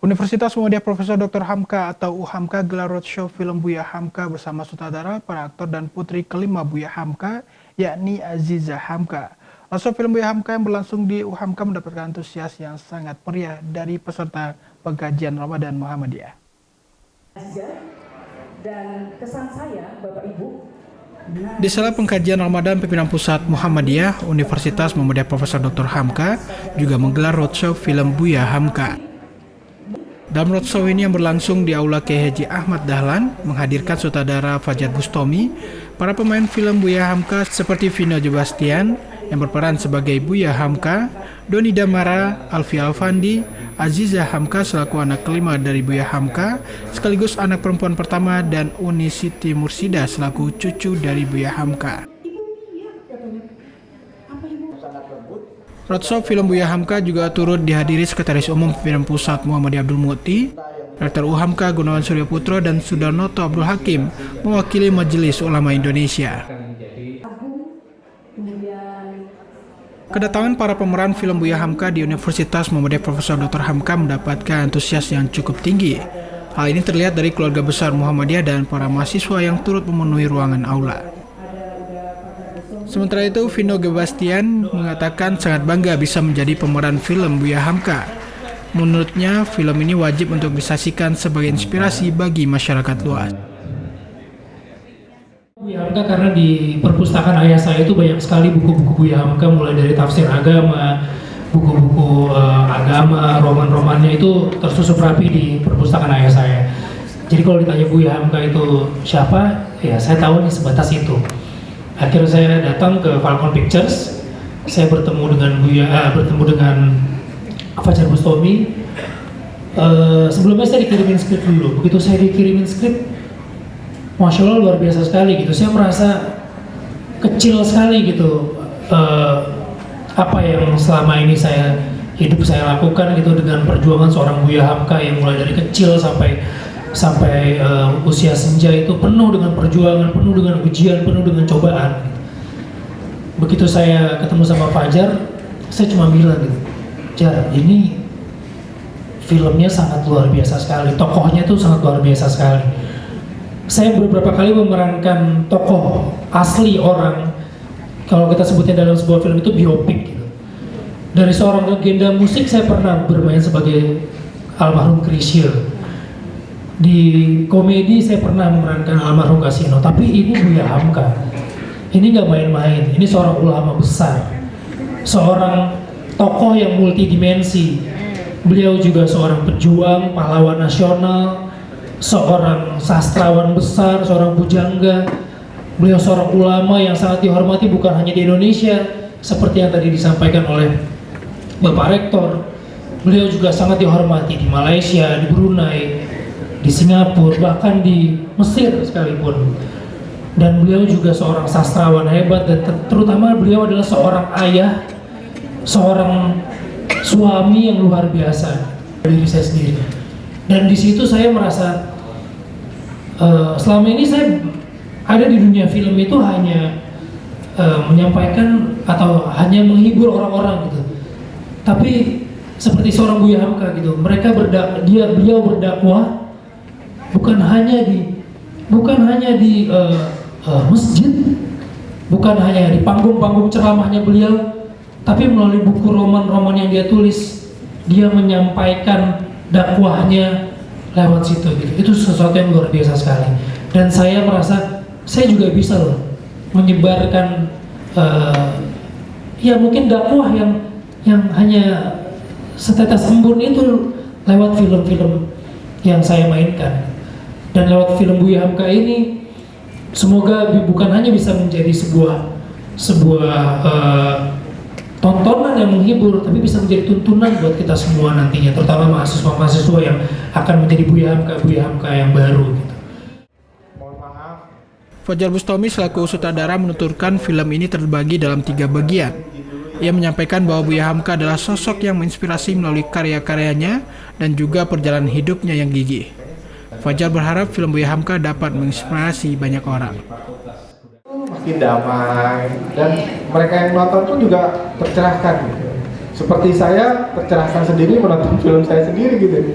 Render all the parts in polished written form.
Universitas Muhammadiyah Profesor Dr. Hamka atau UHAMKA gelar roadshow film Buya Hamka bersama sutradara, para aktor dan putri kelima Buya Hamka, yakni Aziza Hamka. Roadshow film Buya Hamka yang berlangsung di UHAMKA mendapatkan antusias yang sangat meriah dari peserta pengkajian Ramadan Muhammadiyah. Dan kesan saya, Bapak Ibu, di sela pengkajian Ramadan pimpinan pusat Muhammadiyah, Universitas Muhammadiyah Profesor Dr. Hamka juga menggelar roadshow film Buya Hamka. Dalam roadshow ini yang berlangsung di Aula Kiai Haji Ahmad Dahlan menghadirkan sutradara Fajar Bustami, para pemain film Buya Hamka seperti Vino Jebastian yang berperan sebagai Buya Hamka, Doni Damara, Alfi Alfandi, Aziza Hamka selaku anak kelima dari Buya Hamka, sekaligus anak perempuan pertama, dan Uni Siti Mursida selaku cucu dari Buya Hamka. Roadshow film Buya Hamka juga turut dihadiri Sekretaris Umum Pimpinan Pusat Muhammadiyah Abdul Muti, Rektor UHAMKA Gunawan Surya Putra, dan Sudarnoto Abdul Hakim mewakili Majelis Ulama Indonesia. Kedatangan para pemeran film Buya Hamka di Universitas Muhammadiyah Profesor Dr. Hamka mendapatkan antusias yang cukup tinggi. Hal ini terlihat dari keluarga besar Muhammadiyah dan para mahasiswa yang turut memenuhi ruangan aula. Sementara itu, Vino Jebastian mengatakan sangat bangga bisa menjadi pemeran film Buya Hamka. Menurutnya, film ini wajib untuk disaksikan sebagai inspirasi bagi masyarakat luas. Buya Hamka karena di perpustakaan ayah saya itu banyak sekali buku-buku Buya Hamka, mulai dari tafsir agama, buku-buku agama, roman-romannya itu tersusun rapi di perpustakaan ayah saya. Jadi kalau ditanya Buya Hamka itu siapa, ya saya tahu nih sebatas itu. Akhirnya saya datang ke Falcon Pictures, saya bertemu dengan Fajar Bustami. Sebelumnya saya dikirimin skrip dulu. Begitu saya dikirimin skrip, Masya Allah luar biasa sekali gitu. Saya merasa kecil sekali gitu. Apa yang selama ini saya lakukan gitu dengan perjuangan seorang Buya Hamka yang mulai dari kecil sampai usia senja itu penuh dengan perjuangan, penuh dengan ujian, penuh dengan cobaan. Begitu saya ketemu sama Fajar, saya cuma bilang gitu, Jar, ini filmnya sangat luar biasa sekali, tokohnya tuh sangat luar biasa sekali. Saya beberapa kali memerankan tokoh asli orang, kalau kita sebutnya dalam sebuah film itu biopik gitu. Dari seorang legenda musik saya pernah bermain sebagai almarhum Chrisye. Di komedi saya pernah memerankan almarhum Kasino, tapi ini Buya Hamka. Ini nggak main-main, ini seorang ulama besar, seorang tokoh yang multidimensi. Beliau juga seorang pejuang, pahlawan nasional, seorang sastrawan besar, seorang pujangga. Beliau seorang ulama yang sangat dihormati bukan hanya di Indonesia, seperti yang tadi disampaikan oleh Bapak Rektor. Beliau juga sangat dihormati di Malaysia, di Brunei, di Singapura, bahkan di Mesir sekalipun. Dan beliau juga seorang sastrawan hebat, dan terutama beliau adalah seorang ayah, seorang suami yang luar biasa dari diri saya sendiri. Dan di situ saya merasa selama ini saya ada di dunia film itu hanya menyampaikan atau hanya menghibur orang-orang gitu. Tapi seperti seorang Buya Hamka gitu, beliau berdakwah bukan hanya di masjid, bukan hanya di panggung-panggung ceramahnya beliau, tapi melalui buku roman-roman yang dia tulis, dia menyampaikan dakwahnya lewat situ gitu. Itu sesuatu yang luar biasa sekali. Dan saya merasa saya juga bisa loh menyebarkan ya mungkin dakwah yang hanya setetes embun itu lewat film-film yang saya mainkan. Dan lewat film Buya Hamka ini, semoga bukan hanya bisa menjadi sebuah tontonan yang menghibur, tapi bisa menjadi tuntunan buat kita semua nantinya, terutama mahasiswa-mahasiswa yang akan menjadi Buya Hamka yang baru. Gitu. Fajar Bustami selaku sutradara menuturkan film ini terbagi dalam 3 bagian. Ia menyampaikan bahwa Buya Hamka adalah sosok yang menginspirasi melalui karya-karyanya dan juga perjalanan hidupnya yang gigih. Fajar berharap film Buya Hamka dapat menginspirasi banyak orang. Makin damai, dan mereka yang nonton pun juga tercerahkan. Seperti saya tercerahkan sendiri menonton film saya sendiri gitu.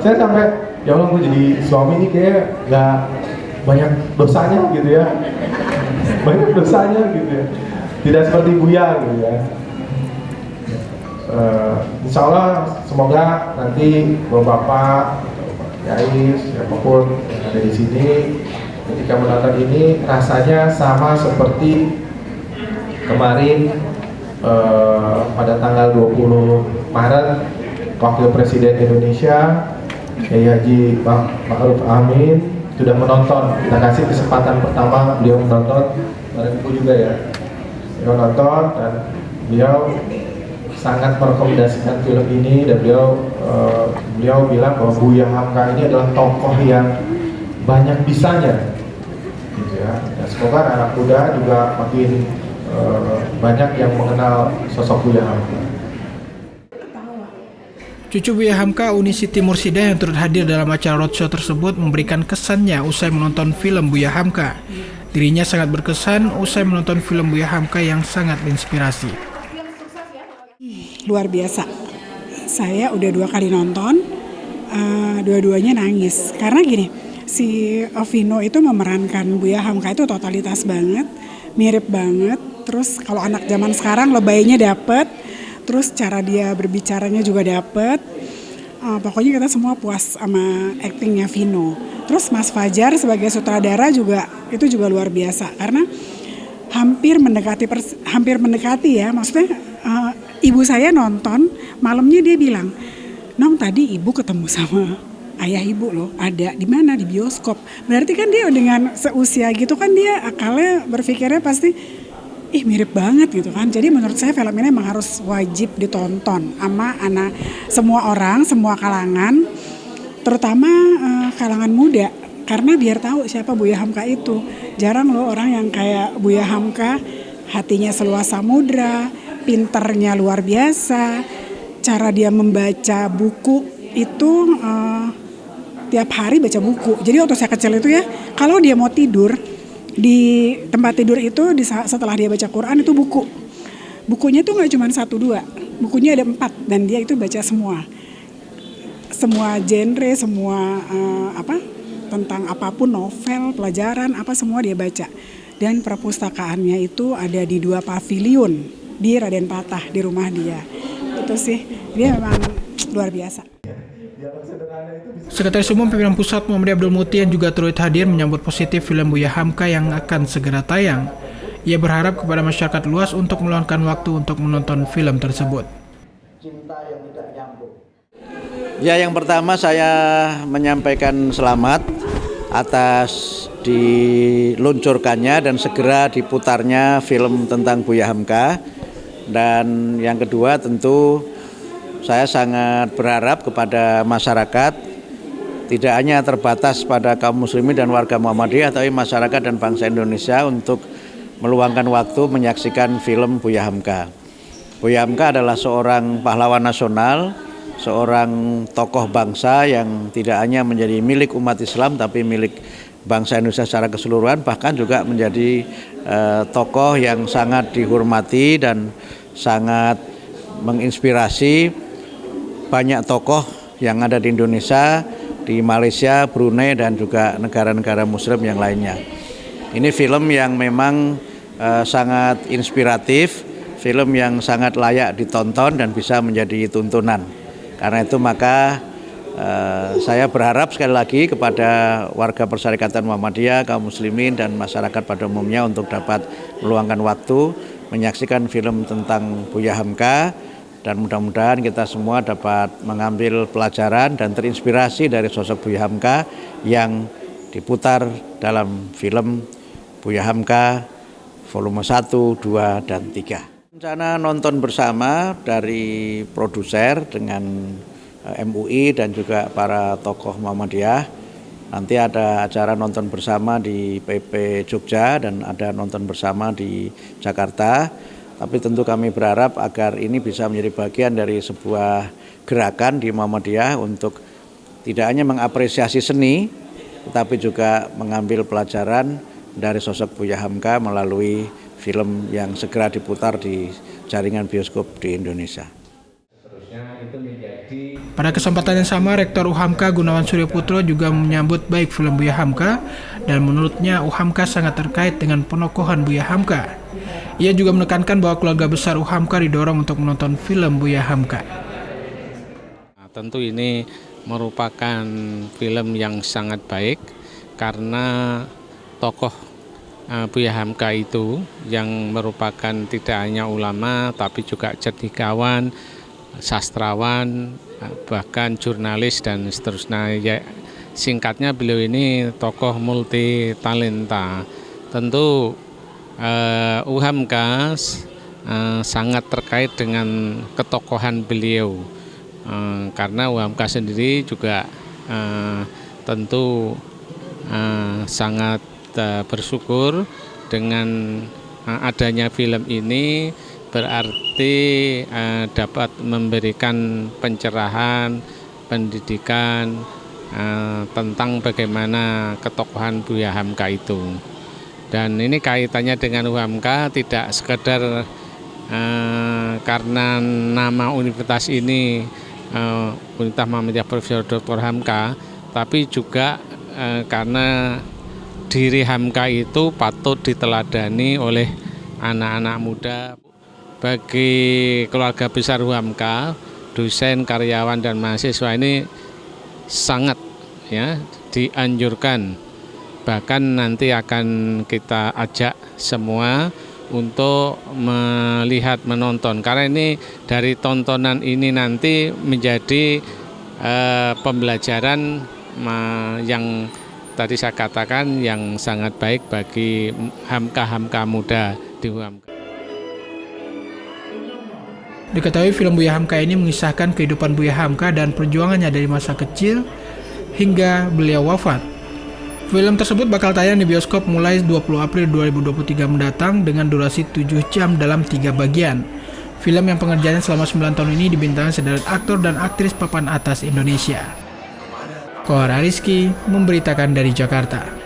Saya sampai, ya Allah, gue jadi suami ini kayak nggak banyak dosanya gitu ya, banyak dosanya gitu ya, tidak seperti Buya gitu ya. Insya Allah semoga nanti bapak, Yai, siapapun yang ada di sini ketika menonton ini rasanya sama seperti kemarin pada tanggal 20 Maret Wakil Presiden Indonesia Kiai Haji Ma'ruf Amin sudah menonton. Kita kasih kesempatan pertama beliau menonton, bareng ibu juga ya. Beliau nonton dan beliau sangat merekomendasikan film ini, dan beliau bilang bahwa Buya Hamka ini adalah tokoh yang banyak bisanya, gitu ya. Dan semoga anak muda juga makin banyak yang mengenal sosok Buya Hamka. Cucu Buya Hamka, Uni Siti Mursida, yang turut hadir dalam acara roadshow tersebut memberikan kesannya usai menonton film Buya Hamka. Dirinya sangat berkesan usai menonton film Buya Hamka yang sangat menginspirasi. Luar biasa. Saya udah 2 kali nonton, dua-duanya nangis. Karena gini, si Vino itu memerankan Buya Hamka itu totalitas banget, mirip banget. Terus kalau anak zaman sekarang lebaynya dapet, terus cara dia berbicaranya juga dapet. Pokoknya kita semua puas sama aktingnya Vino. Terus Mas Fajar sebagai sutradara juga itu juga luar biasa karena hampir mendekati ya, maksudnya. Ibu saya nonton, malamnya dia bilang, "Nong, tadi ibu ketemu sama ayah ibu loh, ada di mana? Di bioskop." Berarti kan dia dengan seusia gitu kan dia akalnya berpikirnya pasti mirip banget gitu kan. Jadi menurut saya film ini memang harus wajib ditonton sama anak, semua orang, semua kalangan, terutama kalangan muda, karena biar tahu siapa Buya Hamka itu. Jarang loh orang yang kayak Buya Hamka, hatinya seluas samudra, pinternya luar biasa, cara dia membaca buku itu tiap hari baca buku. Jadi waktu saya kecil itu ya, kalau dia mau tidur di tempat tidur itu setelah dia baca Quran itu bukunya tuh nggak cuma 1-2, bukunya ada 4 dan dia itu baca semua genre, semua tentang apapun, novel, pelajaran apa semua dia baca. Dan perpustakaannya itu ada di 2 pavilion di Raden Patah di rumah dia. Itu sih, dia memang luar biasa. Sekretaris Umum Pimpinan Pusat Muhammad Abdul Muti yang juga turut hadir menyambut positif film Buya Hamka yang akan segera tayang. Ia berharap kepada masyarakat luas untuk meluangkan waktu untuk menonton film tersebut. Ya, yang pertama saya menyampaikan selamat atas diluncurkannya dan segera diputarnya film tentang Buya Hamka. Dan yang kedua tentu saya sangat berharap kepada masyarakat tidak hanya terbatas pada kaum muslimin dan warga Muhammadiyah, tapi masyarakat dan bangsa Indonesia untuk meluangkan waktu menyaksikan film Buya Hamka. Buya Hamka adalah seorang pahlawan nasional, seorang tokoh bangsa yang tidak hanya menjadi milik umat Islam tapi milik bangsa Indonesia secara keseluruhan, bahkan juga menjadi tokoh yang sangat dihormati dan sangat menginspirasi banyak tokoh yang ada di Indonesia, di Malaysia, Brunei dan juga negara-negara muslim yang lainnya. Ini film yang memang sangat inspiratif, film yang sangat layak ditonton dan bisa menjadi tuntunan. Karena itu maka saya berharap sekali lagi kepada warga Persyarikatan Muhammadiyah, kaum muslimin dan masyarakat pada umumnya untuk dapat meluangkan waktu menyaksikan film tentang Buya Hamka, dan mudah-mudahan kita semua dapat mengambil pelajaran dan terinspirasi dari sosok Buya Hamka yang diputar dalam film Buya Hamka volume 1, 2, dan 3. Rencana nonton bersama dari produser dengan MUI dan juga para tokoh Muhammadiyah. Nanti ada acara nonton bersama di PP Jogja dan ada nonton bersama di Jakarta. Tapi tentu kami berharap agar ini bisa menjadi bagian dari sebuah gerakan di Muhammadiyah untuk tidak hanya mengapresiasi seni, tetapi juga mengambil pelajaran dari sosok Buya Hamka melalui film yang segera diputar di jaringan bioskop di Indonesia. Seterusnya itu menjadi Pada kesempatan yang sama, Rektor UHAMKA Gunawan Suryo Putro juga menyambut baik film Buya Hamka dan menurutnya UHAMKA sangat terkait dengan penokohan Buya Hamka. Ia juga menekankan bahwa keluarga besar UHAMKA didorong untuk menonton film Buya Hamka. Tentu ini merupakan film yang sangat baik karena tokoh Buya Hamka itu yang merupakan tidak hanya ulama tapi juga cendekiawan, sastrawan, bahkan jurnalis dan seterusnya. Ya, singkatnya beliau ini tokoh multi talenta. Tentu UHAMKA sangat terkait dengan ketokohan beliau karena UHAMKA sendiri juga tentu sangat bersyukur dengan adanya film ini. Berarti dapat memberikan pencerahan, pendidikan tentang bagaimana ketokohan Buya Hamka itu. Dan ini kaitannya dengan UHAMKA tidak sekedar karena nama universitas ini Universitas Muhammadiyah Profesor Dr. Hamka, tapi juga karena diri Hamka itu patut diteladani oleh anak-anak muda. Bagi keluarga besar UHAMKA, dosen, karyawan dan mahasiswa ini sangat ya dianjurkan. Bahkan nanti akan kita ajak semua untuk melihat, menonton. Karena ini dari tontonan ini nanti menjadi pembelajaran yang tadi saya katakan yang sangat baik bagi Hamka-Hamka muda di UHAMKA. Diketahui film Buya Hamka ini mengisahkan kehidupan Buya Hamka dan perjuangannya dari masa kecil hingga beliau wafat. Film tersebut bakal tayang di bioskop mulai 20 April 2023 mendatang dengan durasi 7 jam dalam 3 bagian. Film yang pengerjaannya selama 9 tahun ini dibintangi sederet aktor dan aktris papan atas Indonesia. Kohar Rizky memberitakan dari Jakarta.